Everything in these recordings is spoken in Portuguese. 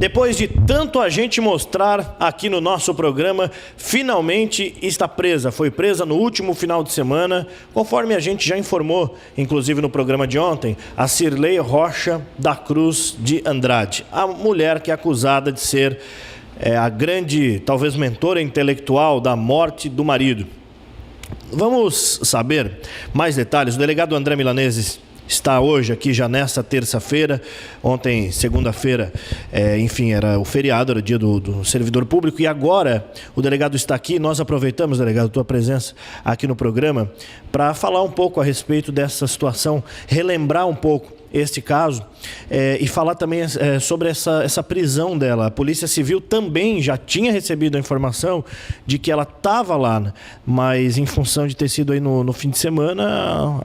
Depois de tanto a gente mostrar aqui no nosso programa, finalmente está presa. Foi presa no último final de semana, conforme a gente já informou, inclusive no programa de ontem, a Cirlei Rocha da Cruz de Andrade, a mulher que é acusada de ser a grande, talvez, mentora intelectual da morte do marido. Vamos saber mais detalhes. O delegado André Milanese está hoje aqui já nesta terça-feira. Ontem, segunda-feira, enfim, era o feriado, era o dia do servidor público, e agora o delegado está aqui. Nós aproveitamos, delegado, a tua presença aqui no programa para falar um pouco a respeito dessa situação, relembrar um pouco este caso e falar também sobre essa prisão dela. A Polícia Civil também já tinha recebido a informação de que ela estava lá, né? Mas em função de ter sido aí no fim de semana,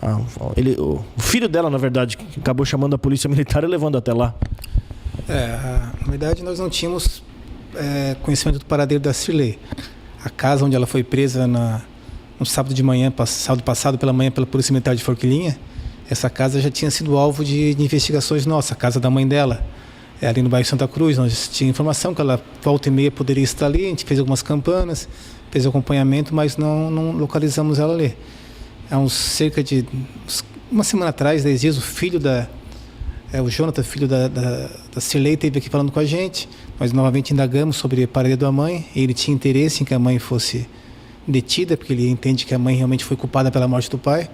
o filho dela, na verdade, acabou chamando a Polícia Militar e levando até lá. Na verdade, nós não tínhamos conhecimento do paradeiro da Cirlei. A casa onde ela foi presa no sábado de manhã, sábado passado pela manhã, pela Polícia Militar de Forquilinha, essa casa já tinha sido alvo de investigações nossas, a casa da mãe dela, ali no bairro Santa Cruz. Nós tínhamos informação que ela, volta e meia, poderia estar ali. A gente fez algumas campanas, fez acompanhamento, mas não localizamos ela ali. Há cerca de uma semana atrás, 10 dias, o filho o Jonathan, filho da Cirlei, esteve aqui falando com a gente. Nós novamente indagamos sobre a paradeiro da mãe. Ele tinha interesse em que a mãe fosse detida, porque ele entende que a mãe realmente foi culpada pela morte do pai.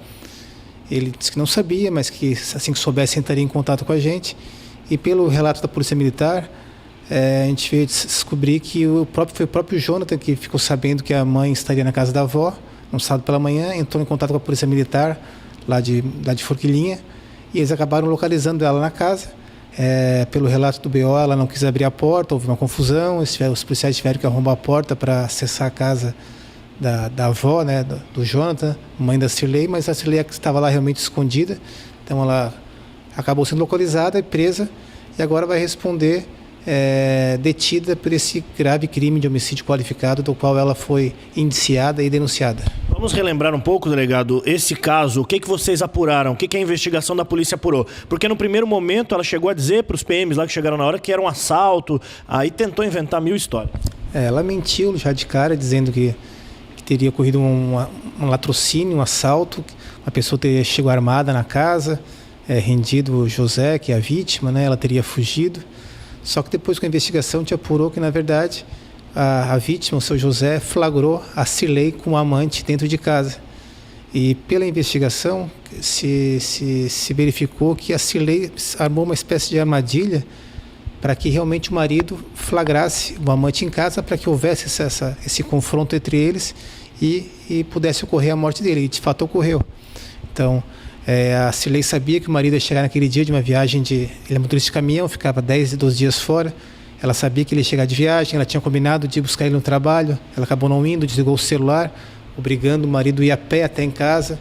Ele disse que não sabia, mas que assim que soubesse entraria em contato com a gente. E pelo relato da Polícia Militar, a gente veio descobrir que foi o próprio Jonathan que ficou sabendo que a mãe estaria na casa da avó, no sábado pela manhã, entrou em contato com a Polícia Militar, lá de Forquilinha, e eles acabaram localizando ela na casa. Pelo relato do BO, ela não quis abrir a porta, houve uma confusão, os policiais tiveram que arrombar a porta para acessar a casa da avó, né, do Jonathan, mãe da Cirlei, mas a Cirlei estava lá realmente escondida. Então ela acabou sendo localizada e presa, e agora vai responder detida por esse grave crime de homicídio qualificado, do qual ela foi indiciada e denunciada. Vamos relembrar um pouco, delegado, esse caso. O que vocês apuraram? O que a investigação da polícia apurou? Porque no primeiro momento ela chegou a dizer para os PMs lá que chegaram na hora que era um assalto, aí tentou inventar mil histórias. Ela mentiu já de cara, dizendo que teria ocorrido um latrocínio, um assalto, uma pessoa chegou armada na casa, rendido o José, que é a vítima, né? Ela teria fugido. Só que depois com a investigação te apurou que, na verdade, a vítima, o seu José, flagrou a Cirlei com o amante dentro de casa. E pela investigação se verificou que a Cirlei armou uma espécie de armadilha para que realmente o marido flagrasse o amante em casa, para que houvesse esse confronto entre eles e pudesse ocorrer a morte dele. E de fato ocorreu. Então, a Cirlei sabia que o marido ia chegar naquele dia de uma viagem ele é motorista de caminhão, ficava 10, 12 dias fora. Ela sabia que ele ia chegar de viagem, ela tinha combinado de buscar ele no trabalho. Ela acabou não indo, desligou o celular, obrigando o marido a ir a pé até em casa.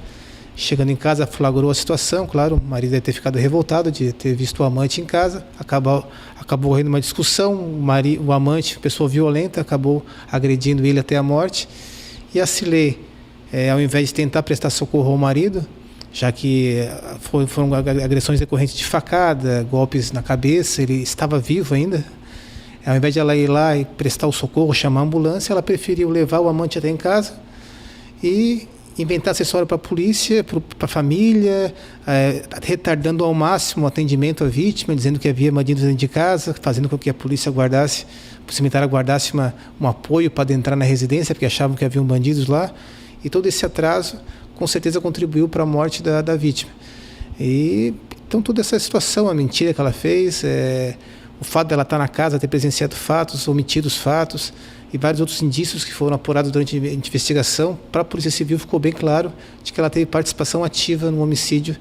Chegando em casa, flagrou a situação. Claro, o marido deve ter ficado revoltado de ter visto o amante em casa. Acabou ocorrendo uma discussão. O amante, pessoa violenta, acabou agredindo ele até a morte. E a Cirlei, ao invés de tentar prestar socorro ao marido, já que foram agressões decorrentes de facada, golpes na cabeça, ele estava vivo ainda, ao invés de ela ir lá e prestar o socorro, chamar a ambulância, ela preferiu levar o amante até em casa e inventar acessório para a polícia, para a família, retardando ao máximo o atendimento à vítima, dizendo que havia bandidos dentro de casa, fazendo com que a polícia militar aguardasse um apoio para adentrar na residência, porque achavam que haviam bandidos lá. E todo esse atraso, com certeza, contribuiu para a morte da vítima. Então, toda essa situação, a mentira que ela fez, o fato dela estar na casa, ter presenciado fatos, omitidos fatos, e vários outros indícios que foram apurados durante a investigação, para a Polícia Civil ficou bem claro de que ela teve participação ativa no homicídio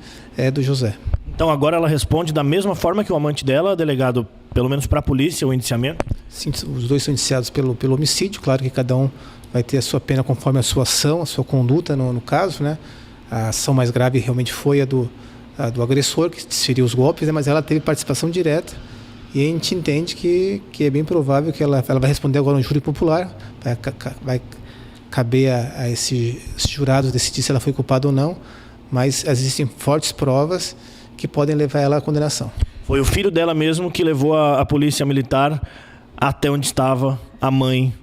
do José. Então agora ela responde da mesma forma que o amante dela, delegado, pelo menos para a polícia, o indiciamento? Sim, os dois são indiciados pelo homicídio. Claro que cada um vai ter a sua pena conforme a sua ação, a sua conduta no caso, né? A ação mais grave realmente foi a do agressor, que desferiu os golpes, né? Mas ela teve participação direta. E a gente entende que é bem provável que ela vai responder agora no júri popular, vai caber a esses jurados decidir se ela foi culpada ou não, mas existem fortes provas que podem levar ela à condenação. Foi o filho dela mesmo que levou a polícia militar até onde estava a mãe,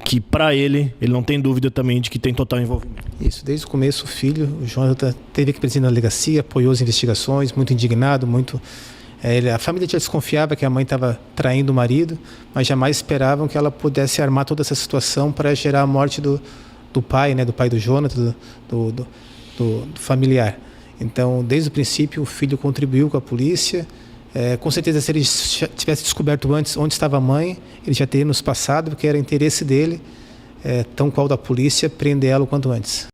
que para ele não tem dúvida também de que tem total envolvimento. Isso, desde o começo o filho, o Jonathan, teve que presidir na delegacia, apoiou as investigações, muito indignado, a família já desconfiava que a mãe estava traindo o marido, mas jamais esperavam que ela pudesse armar toda essa situação para gerar a morte do pai, né, do pai do Jonathan, do familiar. Então, desde o princípio, o filho contribuiu com a polícia. Com certeza, se ele tivesse descoberto antes onde estava a mãe, ele já teria nos passado, porque era interesse dele, tão qual da polícia, prender ela o quanto antes.